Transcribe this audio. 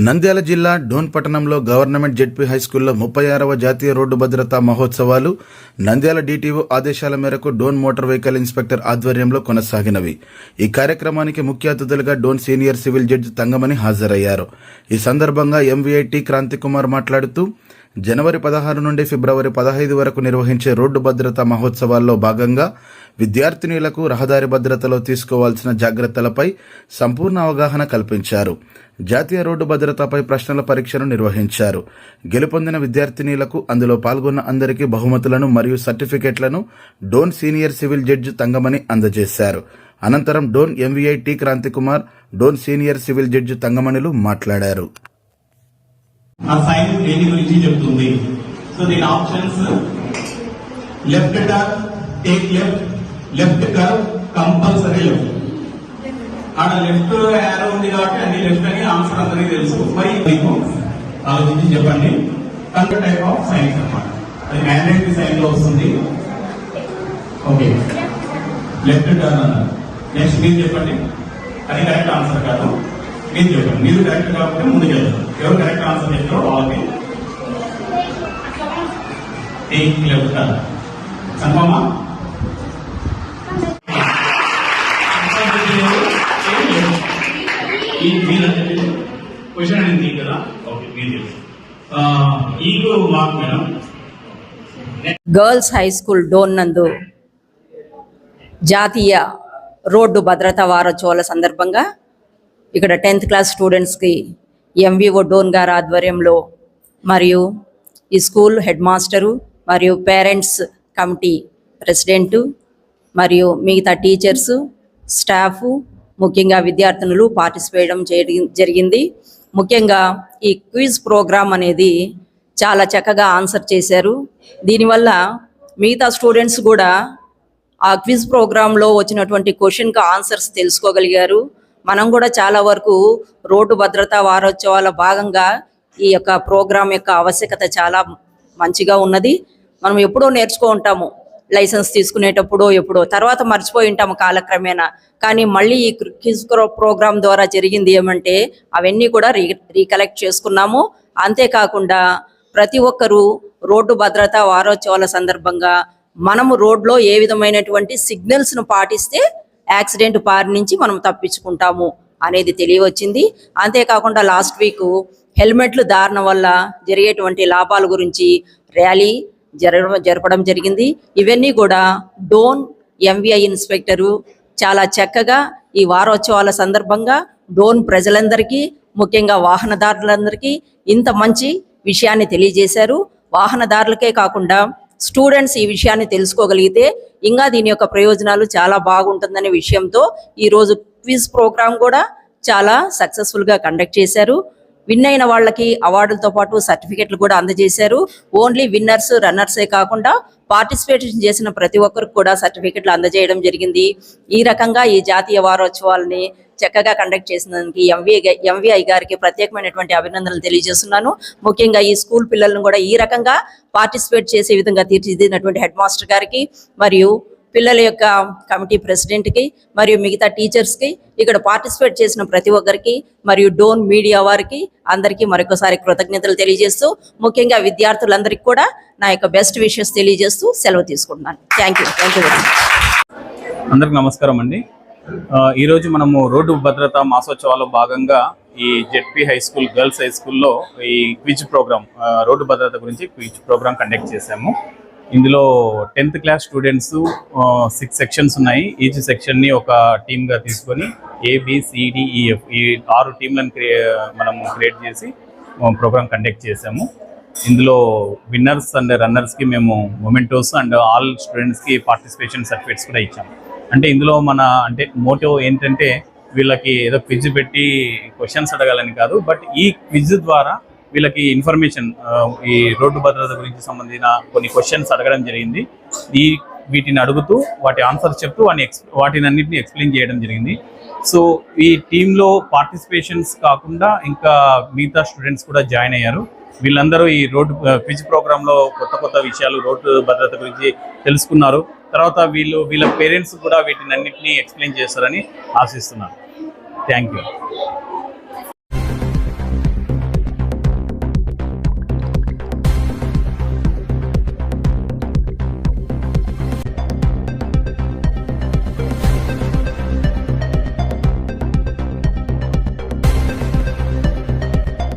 నంద్యాల జిల్లా డోన్ పట్టణంలో government ZP హైస్కూల్లో 36వ జాతీయ రోడ్డు భద్రతా మహోత్సవాలు నంద్యాల డీటీఓ ఆదేశాల మేరకు డోన్ మోటార్ వెహికల్ ఇన్స్పెక్టర్ ఆధ్వర్యంలో కొనసాగినవి. ఈ కార్యక్రమానికి ముఖ్య అతిథులుగా Dhone senior civil judge Thangamani హాజరయ్యారు. ఈ సందర్భంగా ఎంవీఐ క్రాంతికుమార్ మాట్లాడుతూ జనవరి 16 నుండి ఫిబ్రవరి 15 వరకు నిర్వహించే రోడ్డు భద్రతా మహోత్సవాల్లో భాగంగా విద్యార్థినులకు రహదారి భద్రతలో తీసుకోవాల్సిన జాగ్రత్తలపై సంపూర్ణ అవగాహన కల్పించారు. జాతీయ రోడ్డు భద్రతపై ప్రశ్నల పరీక్షను నిర్వహించారు. గెలుపొందిన విద్యార్థినులకు అందులో పాల్గొన్న అందరికీ బహుమతులను మరియు సర్టిఫికెట్లను Dhone senior civil judge Thangamani అందజేశారు. అనంతరం Dhone MVI Kranthikumar, Dhone senior civil judge తంగమణిలు మాట్లాడారు. ఆ సైన్ దేని గురించి చెప్తుంది. సో దీని options left turn, take left, left curve, compulsory left. ఆడ లెఫ్ట్ యారో ఉంది కాబట్టి అన్ని లెఫ్ట్ అని ఆన్సర్ అందరికీ తెలుసు. మరి మీకు ఆలోచించి చెప్పండి. కంట్రోల్ టైప్ ఆఫ్ సైన్స్ అన్నమాట. అది హ్యాండ్ రైటింగ్ సైన్ లో వస్తుంది. ఓకే, లెఫ్ట్ టర్న్ అన్నారు. నెక్స్ట్ మీరు చెప్పండి. అది కరెక్ట్ ఆన్సర్ కాదు, మీరు చెప్పండి. మీరు కరెక్ట్ కాబట్టి ముందుకు వెళ్తారు. ఎవరు కరెక్ట్ ఆన్సర్ చెప్తారో వాళ్ళకి టేక్ లెఫ్ట్ టర్న్. కన్ఫర్మా? క్వశ్చన్ అడిగింది కదా. ఓకే, మీరు చెప్పండి. ఈగో mark madam. Girls high school Dhone నందు జాతీయ రోడ్డు భద్రతా వారోత్సవాల సందర్భంగా ఇక్కడ 10th క్లాస్ స్టూడెంట్స్కి ఎంవీఓ డోన్ గారి ఆధ్వర్యంలో మరియు ఈ స్కూల్ హెడ్ మాస్టరు మరియు పేరెంట్స్ కమిటీ ప్రెసిడెంటు మరియు మిగతా టీచర్సు, స్టాఫ్, ముఖ్యంగా విద్యార్థినులు పార్టిసిపేట్ జరిగింది. ముఖ్యంగా ఈ క్విజ్ ప్రోగ్రామ్ అనేది చాలా చక్కగా ఆన్సర్ చేశారు. దీనివల్ల మిగతా స్టూడెంట్స్ కూడా ఆ క్విజ్ ప్రోగ్రాంలో వచ్చినటువంటి క్వశ్చన్కి ఆన్సర్స్ తెలుసుకోగలిగారు. మనం కూడా చాలా వరకు రోడ్డు భద్రతా వారోత్సవాల భాగంగా ఈ యొక్క ప్రోగ్రాం యొక్క ఆవశ్యకత చాలా మంచిగా ఉన్నది. మనం ఎప్పుడో నేర్చుకో ఉంటాము, లైసెన్స్ తీసుకునేటప్పుడు ఎప్పుడో, తర్వాత మర్చిపోయి ఉంటాము కాలక్రమేణా. కానీ మళ్ళీ ఈ క్విజ్ ప్రోగ్రాం ద్వారా జరిగింది ఏమంటే అవన్నీ కూడా రీకలెక్ట్ చేసుకున్నాము. అంతేకాకుండా ప్రతి ఒక్కరూ రోడ్డు భద్రతా వారోత్సవాల సందర్భంగా మనము రోడ్లో ఏ విధమైనటువంటి సిగ్నల్స్ను పాటిస్తే యాక్సిడెంట్ బారి నుంచి మనం తప్పించుకుంటాము అనేది తెలియవచ్చింది. అంతేకాకుండా లాస్ట్ వీక్ హెల్మెట్లు ధారణ వల్ల జరిగేటువంటి లాభాల గురించి ర్యాలీ జరపడం జరిగింది. ఇవన్నీ కూడా డోన్ ఎంవీఐ ఇన్స్పెక్టరు చాలా చక్కగా ఈ వారోత్సవాల సందర్భంగా డోన్ ప్రజలందరికీ, ముఖ్యంగా వాహనదారులందరికీ ఇంత మంచి విషయాన్ని తెలియజేశారు. వాహనదారులకే కాకుండా స్టూడెంట్స్ ఈ విషయాన్ని తెలుసుకోగలిగితే ఇంకా దీని యొక్క ప్రయోజనాలు చాలా బాగుంటుందనే విషయంతో ఈరోజు క్విజ్ ప్రోగ్రాం కూడా చాలా సక్సెస్ఫుల్గా కండక్ట్ చేశారు. విన్ అయిన వాళ్ళకి అవార్డులతో పాటు సర్టిఫికెట్లు కూడా అందజేశారు. ఓన్లీ విన్నర్స్, రన్నర్సే కాకుండా పార్టిసిపేషన్ చేసిన ప్రతి ఒక్కరికి కూడా సర్టిఫికెట్లు అందజేయడం జరిగింది. ఈ రకంగా ఈ జాతీయ వారోత్సవాలని చక్కగా కండక్ట్ చేసినందుకు ఎంవీఐ గారికి ప్రత్యేకమైనటువంటి అభినందనలు తెలియజేస్తున్నాను. ముఖ్యంగా ఈ స్కూల్ పిల్లలను కూడా ఈ రకంగా పార్టిసిపేట్ చేసే విధంగా తీర్చిదిద్దినటువంటి హెడ్ మాస్టర్ గారికి మరియు పిల్లల యొక్క కమిటీ ప్రెసిడెంట్కి మరియు మిగతా టీచర్స్కి, ఇక్కడ పార్టిసిపేట్ చేసిన ప్రతి ఒక్కరికి మరియు డోన్ మీడియా వారికి అందరికీ మరొకసారి కృతజ్ఞతలు తెలియజేస్తూ, ముఖ్యంగా విద్యార్థులందరికీ కూడా నా యొక్క బెస్ట్ విషెస్ తెలియజేస్తూ సెలవు తీసుకుంటున్నాను. Thank you very much. అందరికి నమస్కారం అండి. ఈరోజు మనము రోడ్డు భద్రతా మాసోత్సవాల్లో భాగంగా ఈ ZP high school, girls high స్కూల్లో ఈ క్విజ్ ప్రోగ్రామ్, రోడ్డు భద్రత గురించి క్విజ్ ప్రోగ్రామ్ కండక్ట్ చేశాము. ఇందులో 10th క్లాస్ స్టూడెంట్స్ 6 సెక్షన్స్ ఉన్నాయి. ఈచ్ సెక్షన్ని ఒక టీమ్గా తీసుకొని ABCDEF ఈ 6 టీంలను మనము క్రియేట్ చేసి ప్రోగ్రామ్ కండక్ట్ చేశాము. ఇందులో విన్నర్స్ అండ్ రన్నర్స్కి మేము మొమెంటోస్ అండ్ ఆల్ స్టూడెంట్స్కి పార్టిసిపేషన్ సర్టిఫికేట్స్ కూడా ఇచ్చాము. అంటే ఇందులో మన మోటివ్ ఏంటంటే వీళ్ళకి ఏదో క్విజ్ పెట్టి క్వశ్చన్స్ అడగాలని కాదు, బట్ ఈ క్విజ్ ద్వారా వీళ్ళకి ఇన్ఫర్మేషన్, ఈ రోడ్డు భద్రత గురించి సంబంధించిన కొన్ని క్వశ్చన్స్ అడగడం జరిగింది. వీటిని అడుగుతూ వాటి ఆన్సర్స్ చెప్తూ వాటిని అన్నింటినీ ఎక్స్ప్లెయిన్ చేయడం జరిగింది. సో ఈ టీంలో పార్టిసిపేషన్స్ కాకుండా ఇంకా మిగతా స్టూడెంట్స్ కూడా జాయిన్ అయ్యారు. వీళ్ళందరూ ఈ రోడ్డు క్విజ్ ప్రోగ్రాంలో కొత్త విషయాలు రోడ్డు భద్రత గురించి తెలుసుకున్నారు. తర్వాత వీళ్ళ పేరెంట్స్ కూడా వీటిని అన్నింటినీ ఎక్స్ప్లెయిన్ చేస్తారని ఆశిస్తున్నాను. Thank you.